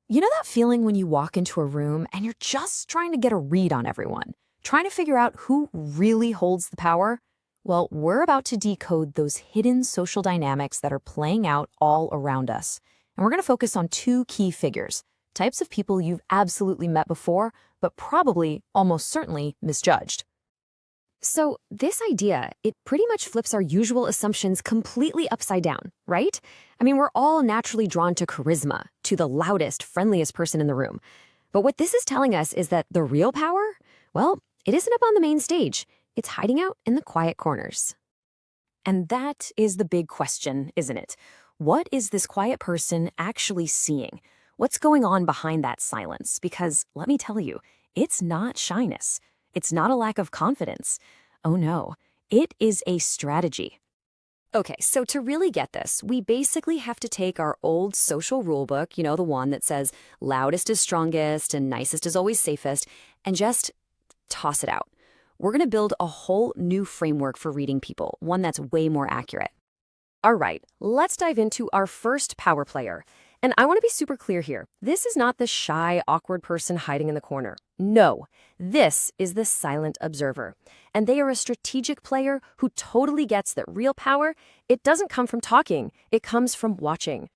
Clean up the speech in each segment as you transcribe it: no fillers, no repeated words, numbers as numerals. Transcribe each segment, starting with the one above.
You know that feeling when you walk into a room and you're just trying to get a read on everyone, trying to figure out who really holds the power? Well, we're about to decode those hidden social dynamics that are playing out all around us. And we're going to focus on two key figures, types of people you've absolutely met before, but probably, almost certainly, misjudged. So, this idea, it pretty much flips our usual assumptions completely upside down, right? I mean, we're all naturally drawn to charisma, to the loudest, friendliest person in the room. But what this is telling us is that the real power, well, it isn't up on the main stage. It's hiding out in the quiet corners. And that is the big question, isn't it? What is this quiet person actually seeing? What's going on behind that silence? Because let me tell you, it's not shyness. It's not a lack of confidence. Oh no, it is a strategy. Okay, so to really get this, we basically have to take our old social rule book, the one that says loudest is strongest and nicest is always safest, and just toss it out. We're going to build a whole new framework for reading people, one that's way more accurate. All right, let's dive into our first power player. And I want to be super clear here. This is not the shy, awkward person hiding in the corner. No, this is the silent observer. And they are a strategic player who totally gets that real power, it doesn't come from talking, it comes from watching.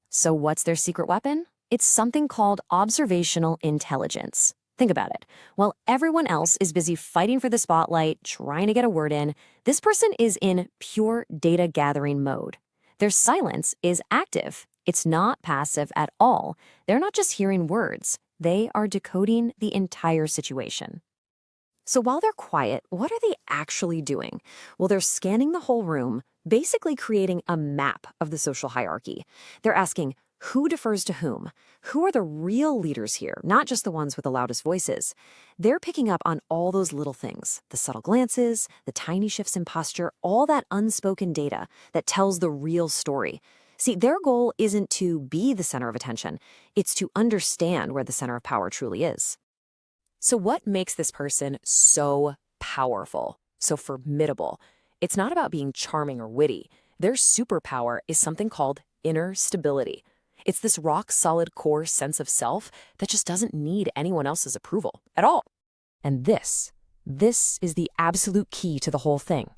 So what's their secret weapon? It's something called observational intelligence. Think about it. While everyone else is busy fighting for the spotlight, trying to get a word in, this person is in pure data gathering mode. Their silence is active. It's not passive at all. They're not just hearing words. They are decoding the entire situation. So while they're quiet, what are they actually doing? Well, they're scanning the whole room, basically creating a map of the social hierarchy. They're asking, who defers to whom? Who are the real leaders here, not just the ones with the loudest voices? They're picking up on all those little things, the subtle glances, the tiny shifts in posture, all that unspoken data that tells the real story. See, their goal isn't to be the center of attention. It's to understand where the center of power truly is. So what makes this person so powerful, so formidable? It's not about being charming or witty. Their superpower is something called inner stability. It's this rock-solid core sense of self that just doesn't need anyone else's approval at all. And this is the absolute key to the whole thing.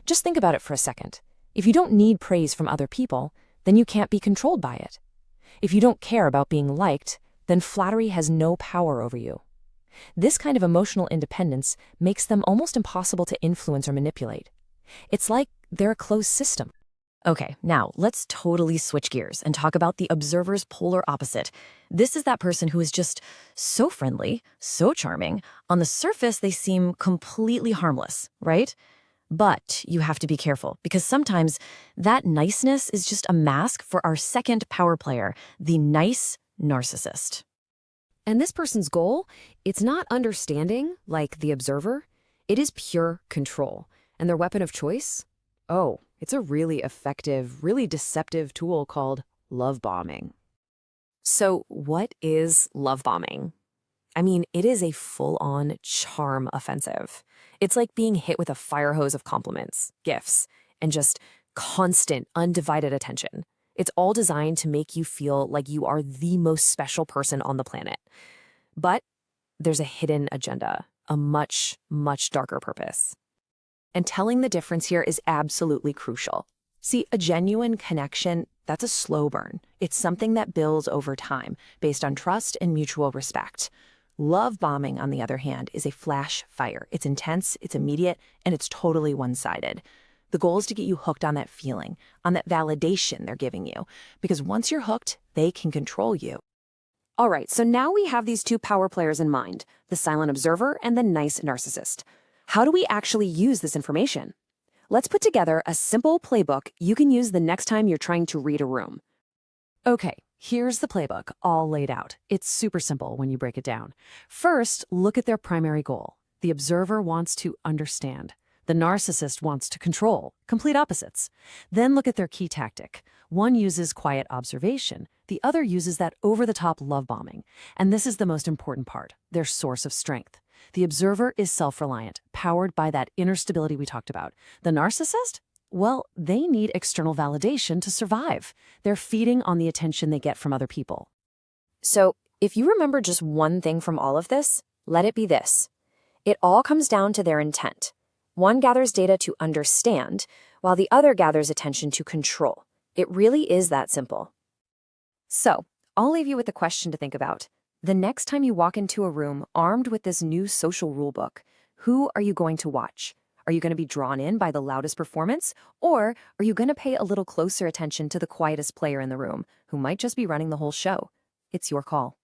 Just think about it for a second. If you don't need praise from other people, then you can't be controlled by it. If you don't care about being liked, then flattery has no power over you. This kind of emotional independence makes them almost impossible to influence or manipulate. It's like they're a closed system. Okay, now let's totally switch gears and talk about the observer's polar opposite. This is that person who is just so friendly, so charming. On the surface, they seem completely harmless, right? But you have to be careful because sometimes that niceness is just a mask for our second power player, the nice narcissist. And this person's goal, it's not understanding, like the observer. It is pure control. And their weapon of choice? Oh, it's a really effective, really deceptive tool called love bombing. So what is love bombing? I mean, it is a full-on charm offensive. It's like being hit with a fire hose of compliments, gifts, and just constant, undivided attention. It's all designed to make you feel like you are the most special person on the planet. But there's a hidden agenda, a much, much darker purpose. And telling the difference here is absolutely crucial. See, a genuine connection, that's a slow burn. It's something that builds over time, based on trust and mutual respect. Love bombing, on the other hand, is a flash fire. It's intense, it's immediate, and it's totally one-sided. The goal is to get you hooked on that feeling, on that validation they're giving you, because once you're hooked, they can control you. All right, so now we have these two power players in mind, the silent observer and the nice narcissist. How do we actually use this information? Let's put together a simple playbook you can use the next time you're trying to read a room. Okay, here's the playbook, all laid out. It's super simple when you break it down. First, look at their primary goal. The observer wants to understand. The narcissist wants to control, complete opposites. Then look at their key tactic. One uses quiet observation. The other uses that over-the-top love bombing. And this is the most important part, their source of strength. The observer is self-reliant, powered by that inner stability we talked about. The narcissist? Well, they need external validation to survive. They're feeding on the attention they get from other people. So, if you remember just one thing from all of this, let it be this. It all comes down to their intent. One gathers data to understand, while the other gathers attention to control. It really is that simple. So, I'll leave you with a question to think about. The next time you walk into a room armed with this new social rulebook, who are you going to watch? Are you going to be drawn in by the loudest performance, or are you going to pay a little closer attention to the quietest player in the room, who might just be running the whole show? It's your call.